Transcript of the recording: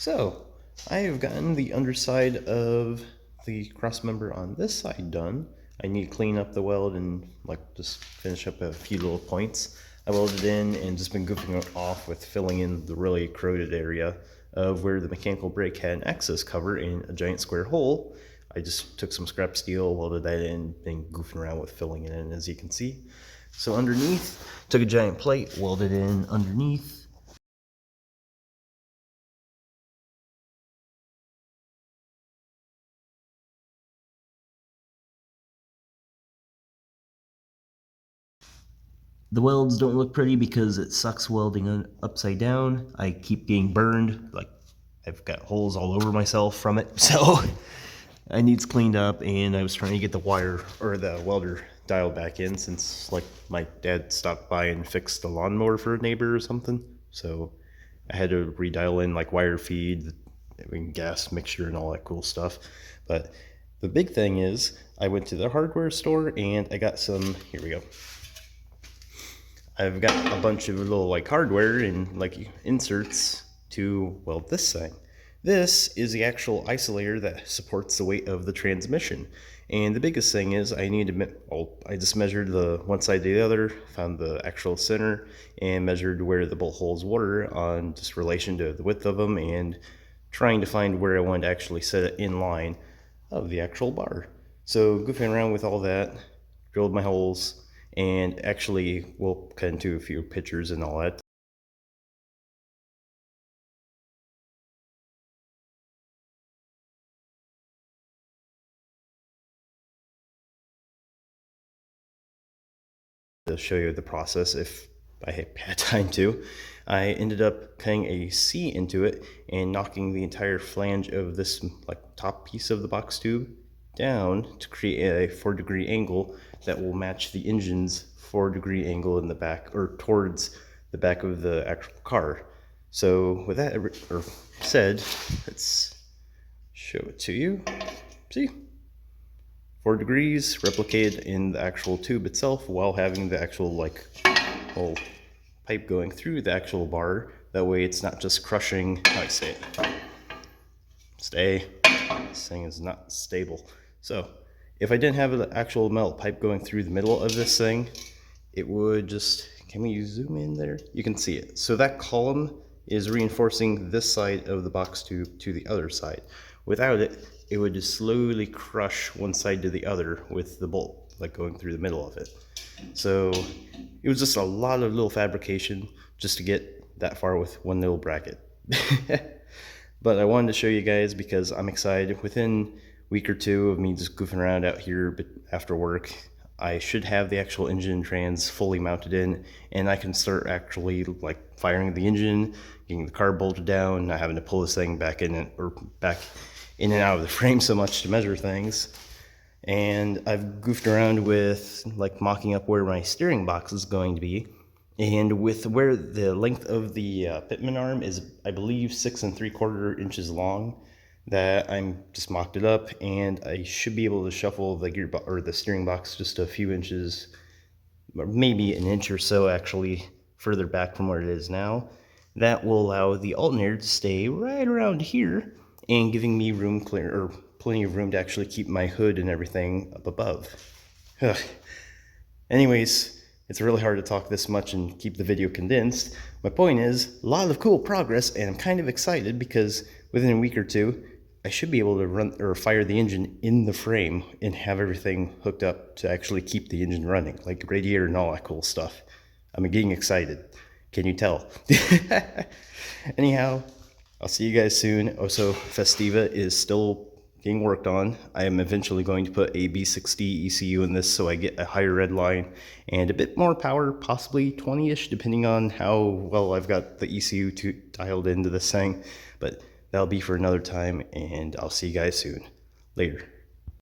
So, I have gotten the underside of the cross member on this side done. I need to clean up the weld and just finish up a few little points. I welded in and just been goofing off with filling in the really corroded area of where the mechanical brake had an access cover in a giant square hole. I just took some scrap steel, welded that in, and goofing around with filling it in, as you can see. So underneath, took a giant plate, welded in underneath. The welds don't look pretty because it sucks welding upside down. I keep getting burned, like I've got holes all over myself from it. So I needs cleaned up, and I was trying to get the wire or the welder dialed back in since my dad stopped by and fixed the lawnmower for a neighbor or something. So I had to redial in wire feed, gas mixture and all that cool stuff. But the big thing is I went to the hardware store and I got some, here we go. I've got a bunch of little hardware and inserts to weld this thing. This is the actual isolator that supports the weight of the transmission. And the biggest thing is I just measured the one side to the other, found the actual center, and measured where the bolt holes were on just relation to the width of them, and trying to find where I wanted to actually set it in line of the actual bar. So goofing around with all that, drilled my holes, and actually we'll cut into a few pictures and all that. To show you the process if I had time to. I ended up cutting a C into it and knocking the entire flange of this top piece of the box tube down to create a 4-degree angle that will match the engine's 4-degree angle in the back, or towards the back of the actual car. So with that said, let's show it to you. See? 4 degrees replicated in the actual tube itself while having the actual whole pipe going through the actual bar. That way it's not just crushing, how I say it. Stay. This thing is not stable. So if I didn't have an actual metal pipe going through the middle of this thing, it would just, can we zoom in there? You can see it. So that column is reinforcing this side of the box tube to the other side. Without it, it would just slowly crush one side to the other with the bolt going through the middle of it. So it was just a lot of little fabrication just to get that far with one little bracket. But I wanted to show you guys because I'm excited. Within a week or two of me just goofing around out here after work, I should have the actual engine and trans fully mounted in, and I can start actually firing the engine, getting the car bolted down, not having to pull this thing back in and out of the frame so much to measure things. And I've goofed around with mocking up where my steering box is going to be, and with where the length of the pitman arm is, I believe 6 3/4 inches long, that I'm just mocked it up, and I should be able to shuffle the the steering box just a few inches, or maybe an inch or so actually further back from where it is now. That will allow the alternator to stay right around here and giving me plenty of room to actually keep my hood and everything up above. Ugh. Anyways, it's really hard to talk this much and keep the video condensed. My point is, a lot of cool progress, and I'm kind of excited because within a week or two, I should be able to run or fire the engine in the frame and have everything hooked up to actually keep the engine running, like radiator and all that cool stuff. I'm getting excited. Can you tell? Anyhow, I'll see you guys soon. Also, Festiva is still being worked on. I am eventually going to put a B6D ECU in this so I get a higher red line and a bit more power, possibly 20-ish, depending on how well I've got the ECU dialed into this thing. But that'll be for another time, and I'll see you guys soon. Later.